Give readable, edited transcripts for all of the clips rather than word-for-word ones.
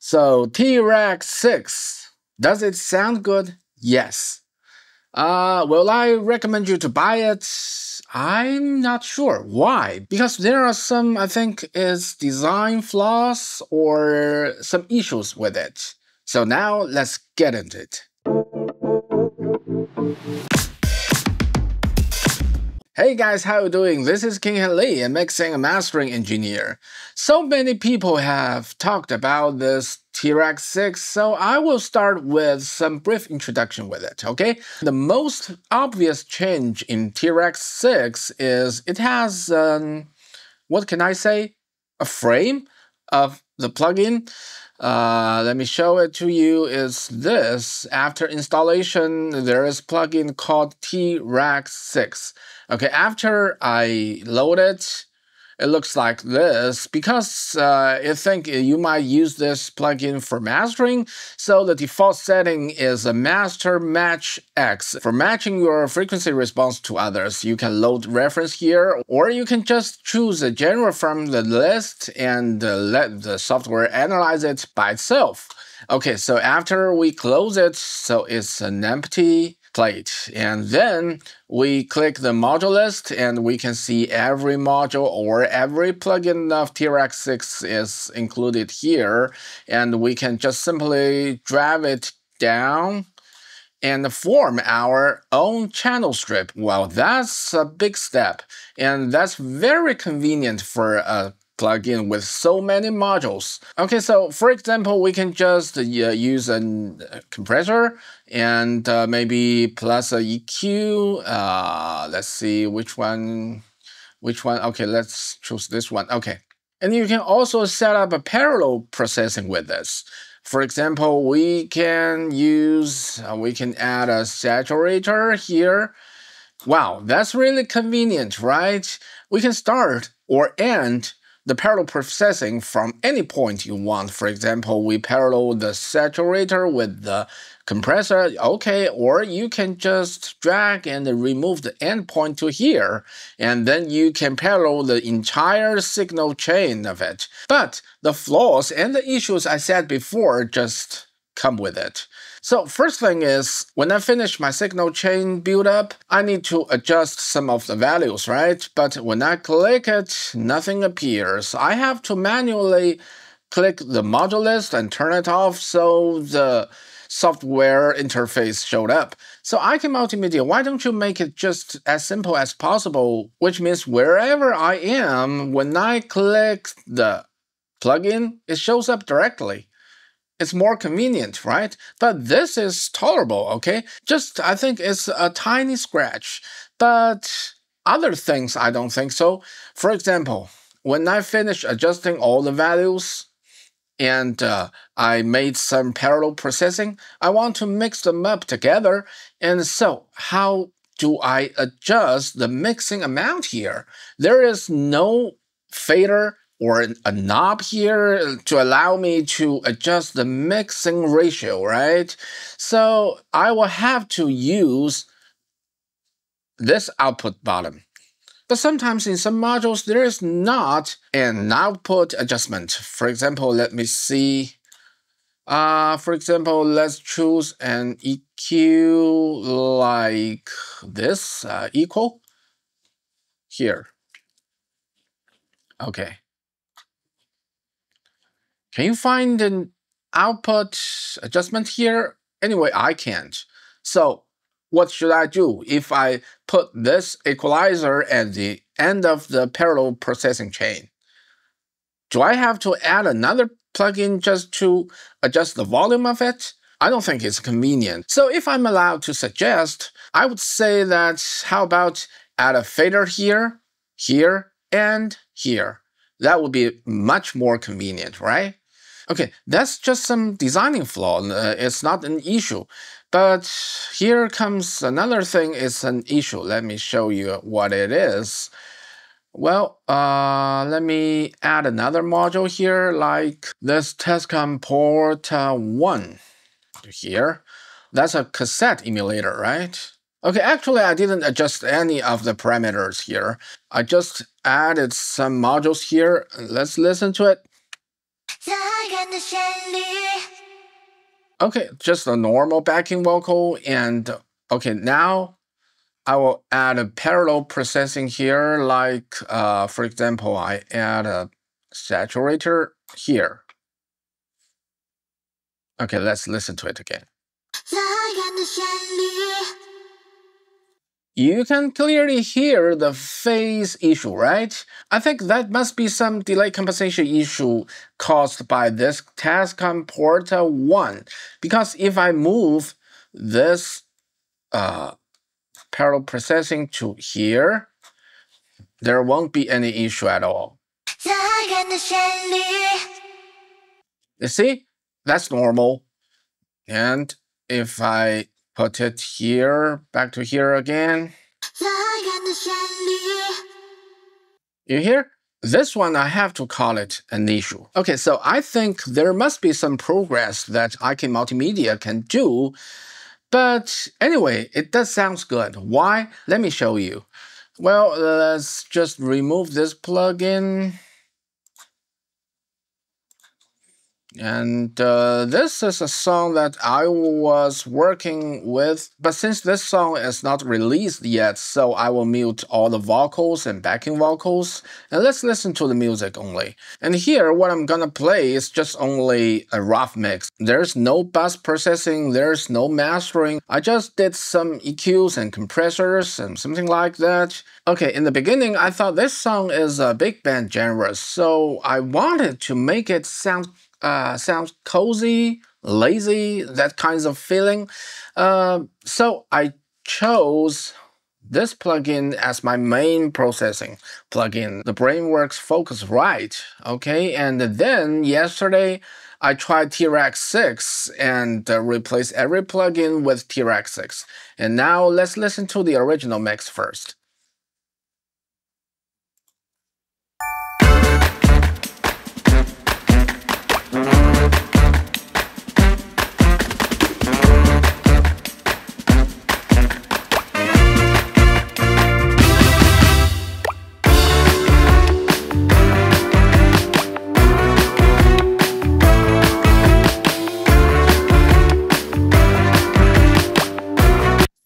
So T-Rex 6, does it sound good? Yes. Will I recommend you to buy it? I'm not sure. Why? Because there are some, I think, is design flaws or some issues with it. So now let's get into it. Hey guys, how you doing? This is Kinghand a mixing and mastering engineer. So many people have talked about this T-Rex 6, so I will start with some brief introduction with it, okay? The most obvious change in T-Rex 6 is it has, what can I say? A frame of the plugin. Let me show it to you. Is this after installation? There is a plugin called T-Rex 6. Okay, after I load it, it looks like this because I think you might use this plugin for mastering. So the default setting is a master match X. For matching your frequency response to others, you can load reference here, or you can just choose a genre from the list and let the software analyze it by itself. Okay, so after we close it, so it's an empty plate, and then we click the module list and we can see every module or every plugin of T-Rex 6 is included here, and we can just simply drag it down and form our own channel strip. Well, that's a big step, and that's very convenient for a plugin with so many modules. Okay, so for example, we can just use a compressor and maybe plus a EQ. Let's see which one. Okay, let's choose this one. Okay, and you can also set up a parallel processing with this. For example, we can add a saturator here. Wow, that's really convenient, right? We can start or end the parallel processing from any point you want. For example, we parallel the saturator with the compressor, okay, or you can just drag and remove the endpoint to here, and then you can parallel the entire signal chain of it. But the flaws and the issues I said before just come with it. So first thing is, when I finish my signal chain build-up, I need to adjust some of the values, right? But when I click it, nothing appears. I have to manually click the module list and turn it off so the software interface showed up. So IK Multimedia, why don't you make it just as simple as possible, which means wherever I am, when I click the plugin, it shows up directly. It's more convenient, right? But this is tolerable, okay? Just, I think it's a tiny scratch. But other things, I don't think so. For example, when I finish adjusting all the values and I made some parallel processing, I want to mix them up together. And so how do I adjust the mixing amount here? There is no fader or a knob here to allow me to adjust the mixing ratio, right? So I will have to use this output button. But sometimes in some modules, there is not an output adjustment. For example, let me see. For example, let's choose an EQ like this, equal here. Okay. Can you find an output adjustment here? Anyway, I can't. So what should I do if I put this equalizer at the end of the parallel processing chain? Do I have to add another plugin just to adjust the volume of it? I don't think it's convenient. So if I'm allowed to suggest, I would say that how about add a fader here, here, and here? That would be much more convenient, right? Okay, that's just some designing flaw. It's not an issue. But here comes another thing. It's an issue. Let me show you what it is. Well, let me add another module here, like this Testcom port 1 here. That's a cassette emulator, right? Okay, actually, I didn't adjust any of the parameters here. I just added some modules here. Let's listen to it. Okay, just a normal backing vocal. And okay, now I will add a parallel processing here. Like, for example, I add a saturator here. Okay, let's listen to it again. You can clearly hear the phase issue, right? I think that must be some delay compensation issue caused by this Tascam Porta 1. Because if I move this parallel processing to here, there won't be any issue at all. You see? That's normal. And if I put it here, back to here again. You hear? This one, I have to call it an issue. Okay, so I think there must be some progress that IK Multimedia can do. But anyway, it does sound good. Why? Let me show you. Well, let's just remove this plugin. And this is a song that I was working with, but since this song is not released yet, so I will mute all the vocals and backing vocals, and let's listen to the music only. And here, what I'm gonna play is just only a rough mix. There's no bus processing, there's no mastering. I just did some EQs and compressors and something like that. Okay, in the beginning, I thought this song is a big band genre, so I wanted to make it sounds cozy, lazy, that kinds of feeling. So I chose this plugin as my main processing plugin, the BrainWorks Focusrite. Okay, and then yesterday I tried T-Rex 6 and replaced every plugin with T-Rex 6. And now let's listen to the original mix first.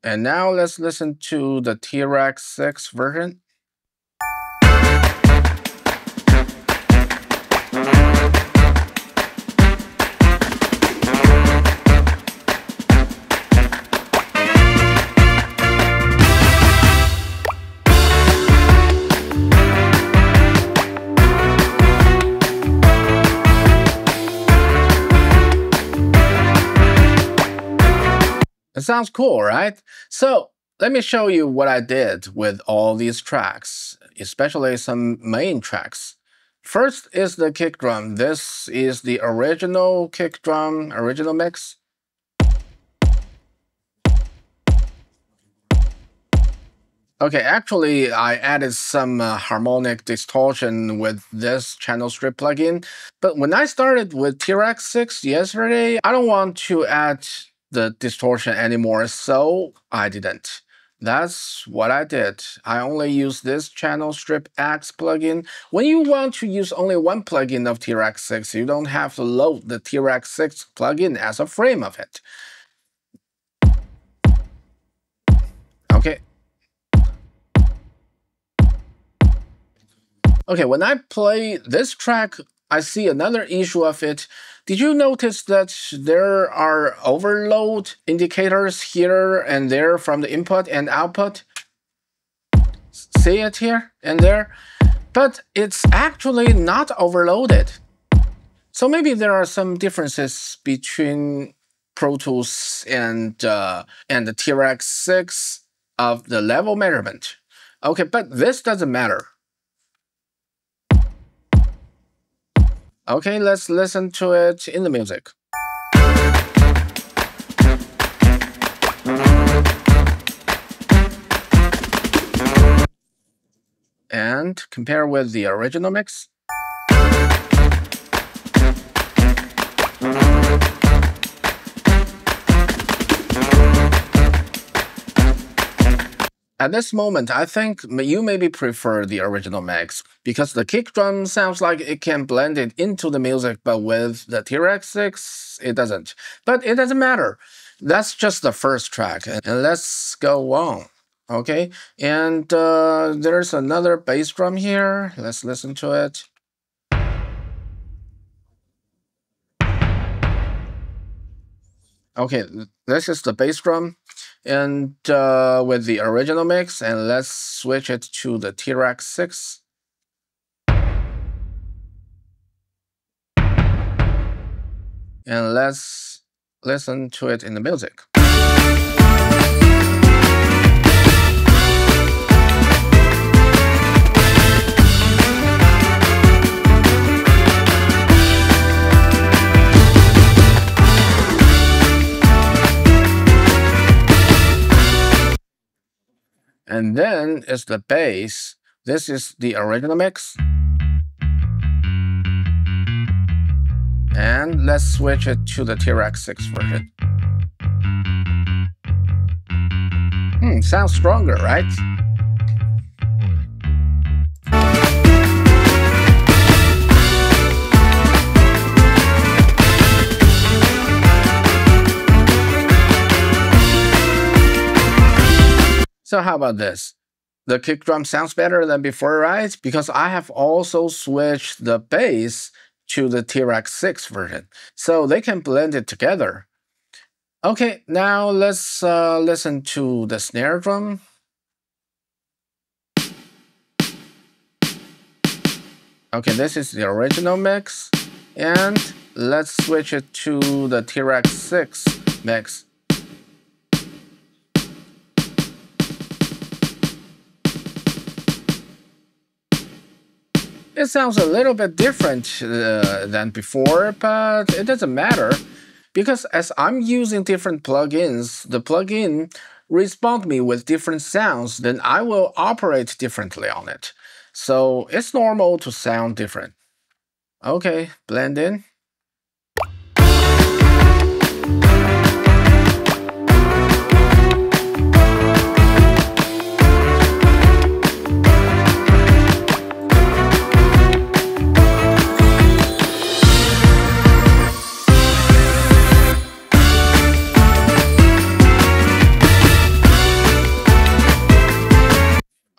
And now let's listen to the T-Rex 6 version. It sounds cool, right? So let me show you what I did with all these tracks, especially some main tracks. First is the kick drum. This is the original kick drum, original mix. Okay, actually, I added some harmonic distortion with this channel strip plugin. But when I started with T-Rex 6 yesterday, I don't want to add the distortion anymore, so I didn't. That's what I did. I only use this channel strip X plugin. When you want to use only one plugin of T-Rex 6, you don't have to load the T-Rex 6 plugin as a frame of it. Okay. Okay, when I play this track, I see another issue of it. Did you notice that there are overload indicators here and there from the input and output? See it here and there? But it's actually not overloaded. So maybe there are some differences between Pro Tools and the T-Rex 6 of the level measurement. Okay, but this doesn't matter. Okay, let's listen to it in the music. And compare with the original mix. At this moment, I think you maybe prefer the original mix because the kick drum sounds like it can blend it into the music, but with the T-Rex 6, it doesn't. But it doesn't matter. That's just the first track, and let's go on. Okay, and there's another bass drum here. Let's listen to it. Okay, this is the bass drum, and with the original mix, and let's switch it to the T-Rex 6. And let's listen to it in the music. And then is the bass. This is the original mix. And let's switch it to the T-Rex 6 version. Sounds stronger, right? So how about this? The kick drum sounds better than before, right? Because I have also switched the bass to the T-Rex 6 version, so they can blend it together. Okay, now let's listen to the snare drum. Okay, this is the original mix, and let's switch it to the T-Rex 6 mix. It sounds a little bit different than before, but it doesn't matter because as I'm using different plugins, the plugin responds me with different sounds, then I will operate differently on it. So it's normal to sound different. Okay, blend in.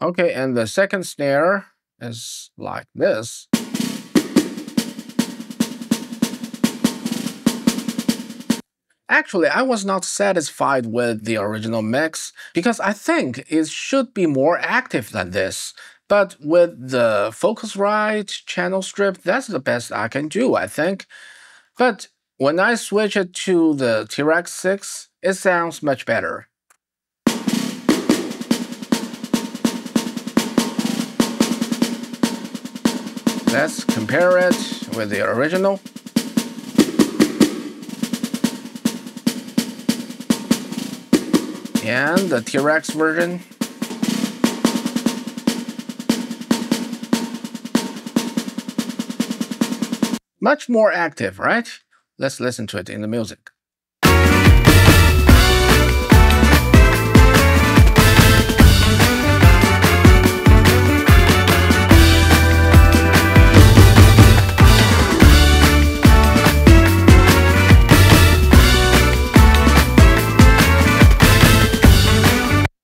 Okay, and the second snare is like this. Actually, I was not satisfied with the original mix because I think it should be more active than this. But with the Focusrite channel strip, that's the best I can do, I think. But when I switch it to the T-Rex 6, it sounds much better. Let's compare it with the original. And the T-Rex version. Much more active, right? Let's listen to it in the music.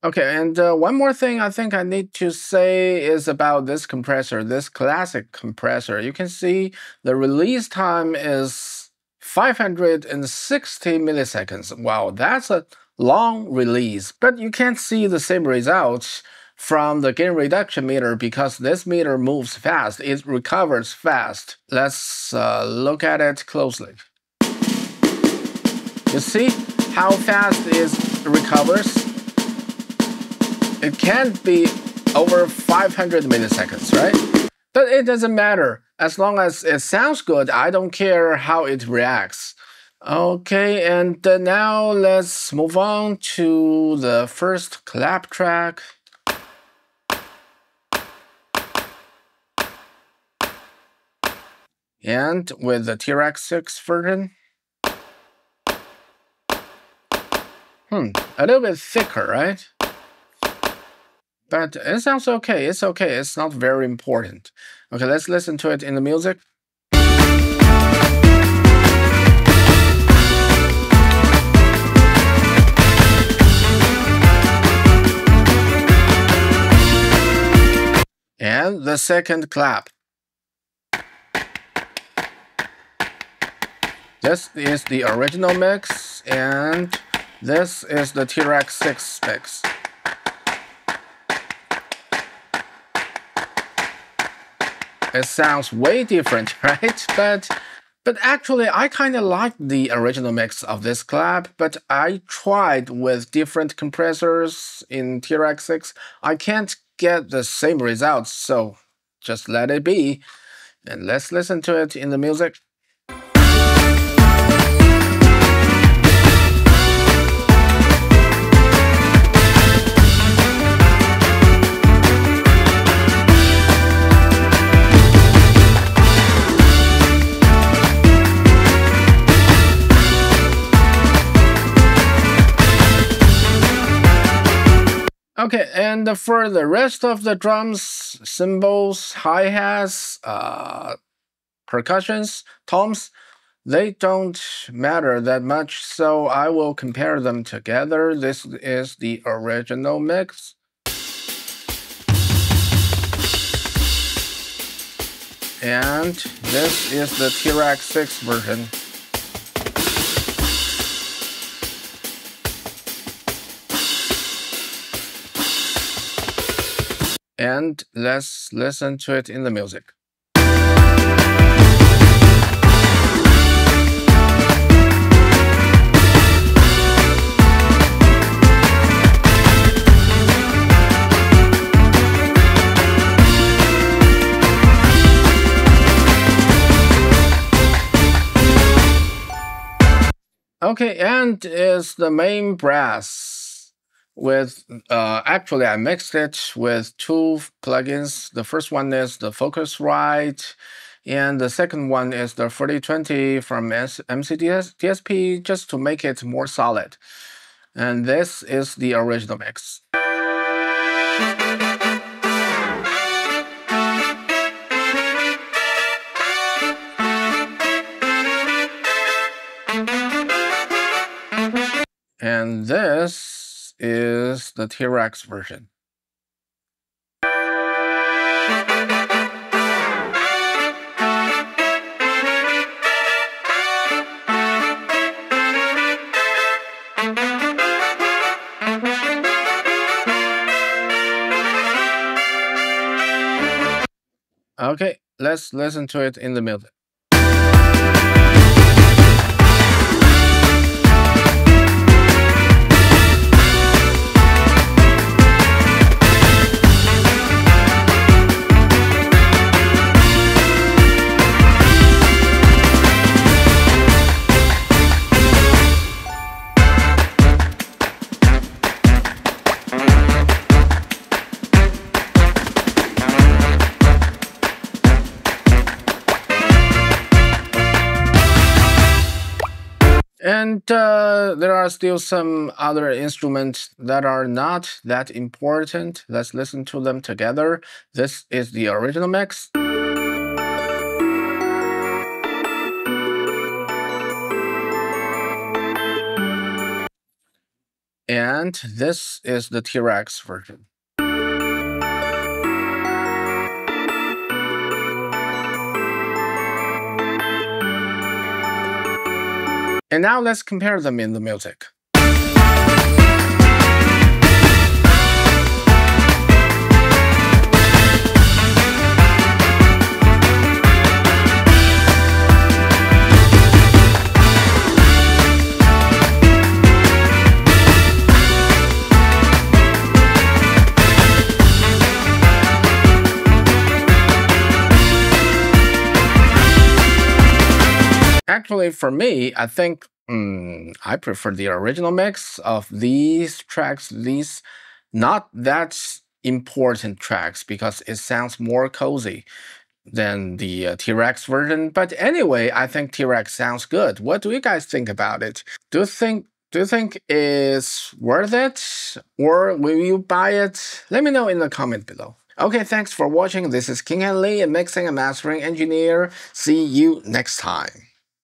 Okay, and one more thing I think I need to say is about this compressor, this classic compressor. You can see the release time is 560 milliseconds. Wow, that's a long release, but you can't see the same results from the gain reduction meter because this meter moves fast, it recovers fast. Let's look at it closely. You see how fast it recovers? It can't be over 500 milliseconds, right? But it doesn't matter. As long as it sounds good, I don't care how it reacts. Okay, and now let's move on to the first clap track. And with the T-Rex 6 version. A little bit thicker, right? but it sounds okay. It's okay. It's not very important. Okay, let's listen to it in the music. And the second clap. This is the original mix, and this is the T-Rex 6 mix. It sounds way different, right? But actually, I kind of like the original mix of this clap, but I tried with different compressors in T-Rex 6. I can't get the same results, so just let it be. And let's listen to it in the music. Okay, and for the rest of the drums, cymbals, hi-hats, percussions, toms, they don't matter that much, so I will compare them together. This is the original mix. And this is the T-Rex 6 version. And let's listen to it in the music. Okay, and is the main brass with actually I mixed it with two plugins. The first one is the Focusrite, and the second one is the 4020 from MCDSP, just to make it more solid. And this is the original mix. And this is the T-Rex version. Okay, let's listen to it in the music. And there are still some other instruments that are not that important. Let's listen to them together. This is the original mix. And this is the T-Rex version. And now let's compare them in the music. Actually, for me, I think I prefer the original mix of these tracks, these not that important tracks, because it sounds more cozy than the T-Rex version. But anyway, I think T-Rex sounds good. What do you guys think about it? Do Do you think it's worth it? Or will you buy it? Let me know in the comment below. Okay, thanks for watching. This is Kinghand Lee, a mixing and mastering engineer. See you next time.